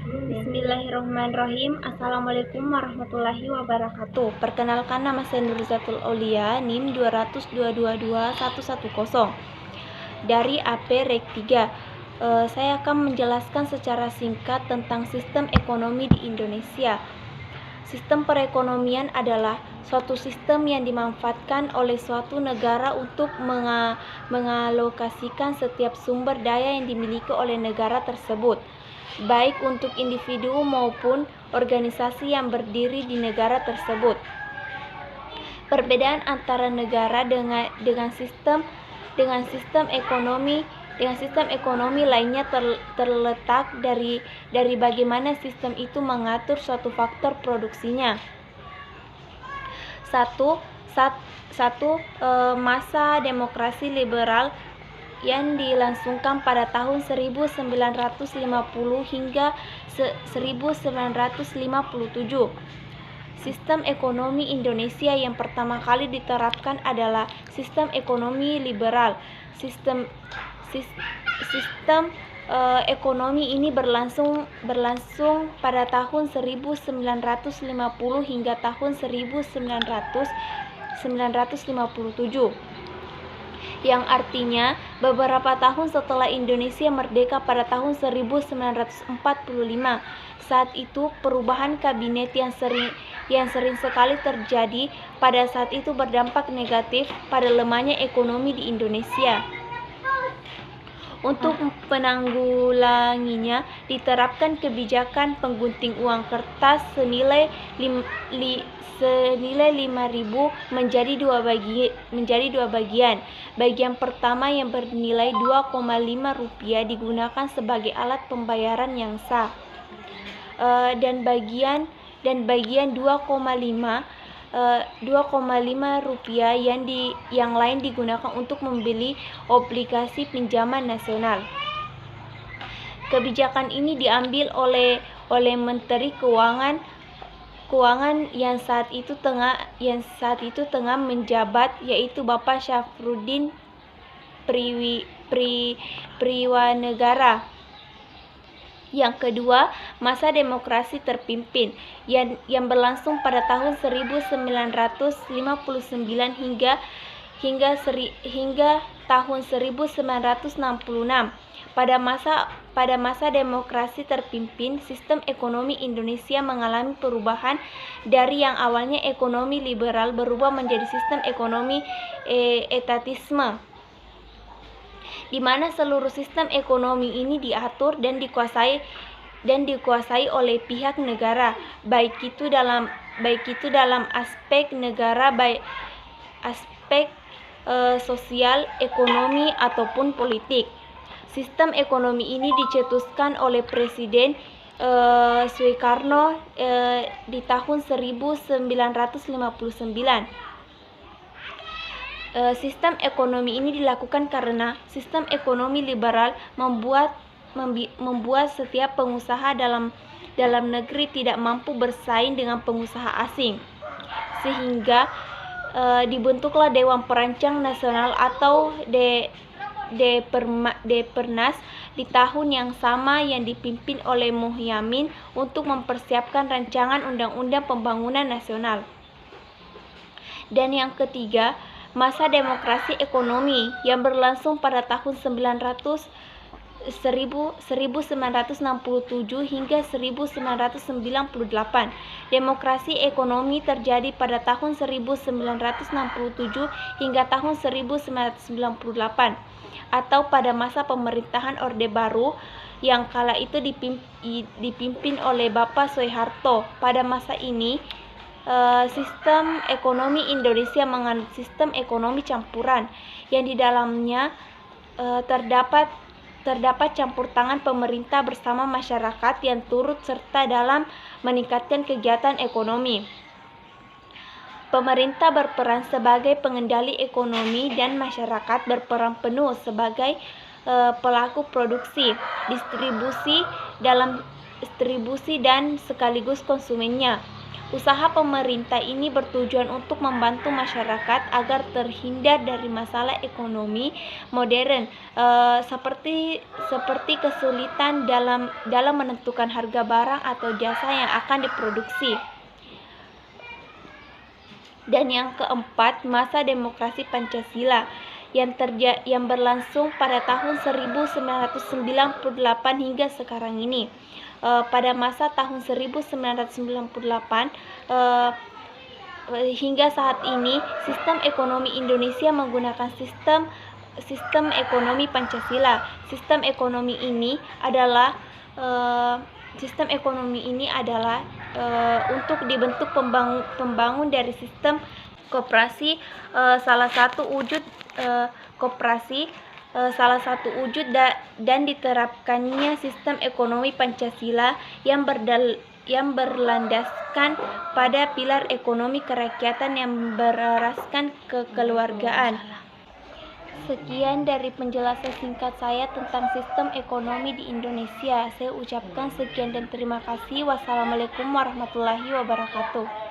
Bismillahirrahmanirrahim. Assalamualaikum warahmatullahi wabarakatuh. Perkenalkan, nama saya Nurzatul Aulia, NIM 2222110 dari AP Rek 3. Saya akan menjelaskan secara singkat tentang sistem ekonomi di Indonesia. Sistem perekonomian adalah suatu sistem yang dimanfaatkan oleh suatu negara untuk mengalokasikan setiap sumber daya yang dimiliki oleh negara tersebut, baik untuk individu maupun organisasi yang berdiri di negara tersebut. Perbedaan antara negara dengan sistem ekonomi lainnya terletak dari bagaimana sistem itu mengatur suatu faktor produksinya. Masa demokrasi liberal yang dilangsungkan pada tahun 1950 hingga 1957. Sistem ekonomi Indonesia yang pertama kali diterapkan adalah sistem ekonomi liberal. Sistem ekonomi ini berlangsung pada tahun 1950 hingga tahun 1957. Yang artinya beberapa tahun setelah Indonesia merdeka pada tahun 1945. Saat itu perubahan kabinet yang sering sekali terjadi pada saat itu berdampak negatif pada lemahnya ekonomi di Indonesia. Untuk penanggulanginya diterapkan kebijakan penggunting uang kertas senilai 5.000 menjadi dua bagian. Bagian pertama yang bernilai Rp2,5 digunakan sebagai alat pembayaran yang sah, dan bagian Rp2,5 yang lain digunakan untuk membeli obligasi pinjaman nasional. Kebijakan ini diambil oleh Menteri Keuangan yang saat itu tengah menjabat, yaitu Bapak Syafruddin Priwanegara. Yang kedua, masa demokrasi terpimpin yang berlangsung pada tahun 1959 hingga tahun 1966. Pada masa demokrasi terpimpin, sistem ekonomi Indonesia mengalami perubahan dari yang awalnya ekonomi liberal berubah menjadi sistem ekonomi etatisme, di mana seluruh sistem ekonomi ini diatur dan dikuasai oleh pihak negara, baik itu dalam aspek negara, baik aspek sosial, ekonomi ataupun politik. Sistem ekonomi ini dicetuskan oleh Presiden Soekarno di tahun 1959. Sistem ekonomi ini dilakukan karena sistem ekonomi liberal membuat setiap pengusaha dalam negeri tidak mampu bersaing dengan pengusaha asing, sehingga dibentuklah Dewan Perancang Nasional atau Depernas di tahun yang sama yang dipimpin oleh Muhyiddin untuk mempersiapkan rancangan Undang-Undang Pembangunan Nasional. Dan yang ketiga, masa demokrasi ekonomi yang berlangsung pada tahun 1967 hingga 1998. Demokrasi ekonomi terjadi pada tahun 1967 hingga tahun 1998, atau pada masa pemerintahan Orde Baru yang kala itu dipimpin oleh Bapak Soeharto. Pada masa ini sistem ekonomi Indonesia menganut sistem ekonomi campuran yang di dalamnya terdapat campur tangan pemerintah bersama masyarakat yang turut serta dalam meningkatkan kegiatan ekonomi. Pemerintah berperan sebagai pengendali ekonomi dan masyarakat berperan penuh sebagai pelaku produksi, distribusi dan sekaligus konsumennya. Usaha pemerintah ini bertujuan untuk membantu masyarakat agar terhindar dari masalah ekonomi modern, seperti kesulitan dalam menentukan harga barang atau jasa yang akan diproduksi. Dan yang keempat, masa demokrasi Pancasila yang berlangsung pada tahun 1998 hingga sekarang ini. Pada masa tahun 1998 hingga saat ini, sistem ekonomi Indonesia menggunakan sistem ekonomi Pancasila. Sistem ekonomi ini adalah untuk dibentuk pembangun dari sistem koperasi. Salah satu wujud dan diterapkannya sistem ekonomi Pancasila yang berlandaskan pada pilar ekonomi kerakyatan yang berasaskan kekeluargaan. Sekian dari penjelasan singkat saya tentang sistem ekonomi di Indonesia. Saya ucapkan sekian dan terima kasih. Wassalamualaikum warahmatullahi wabarakatuh.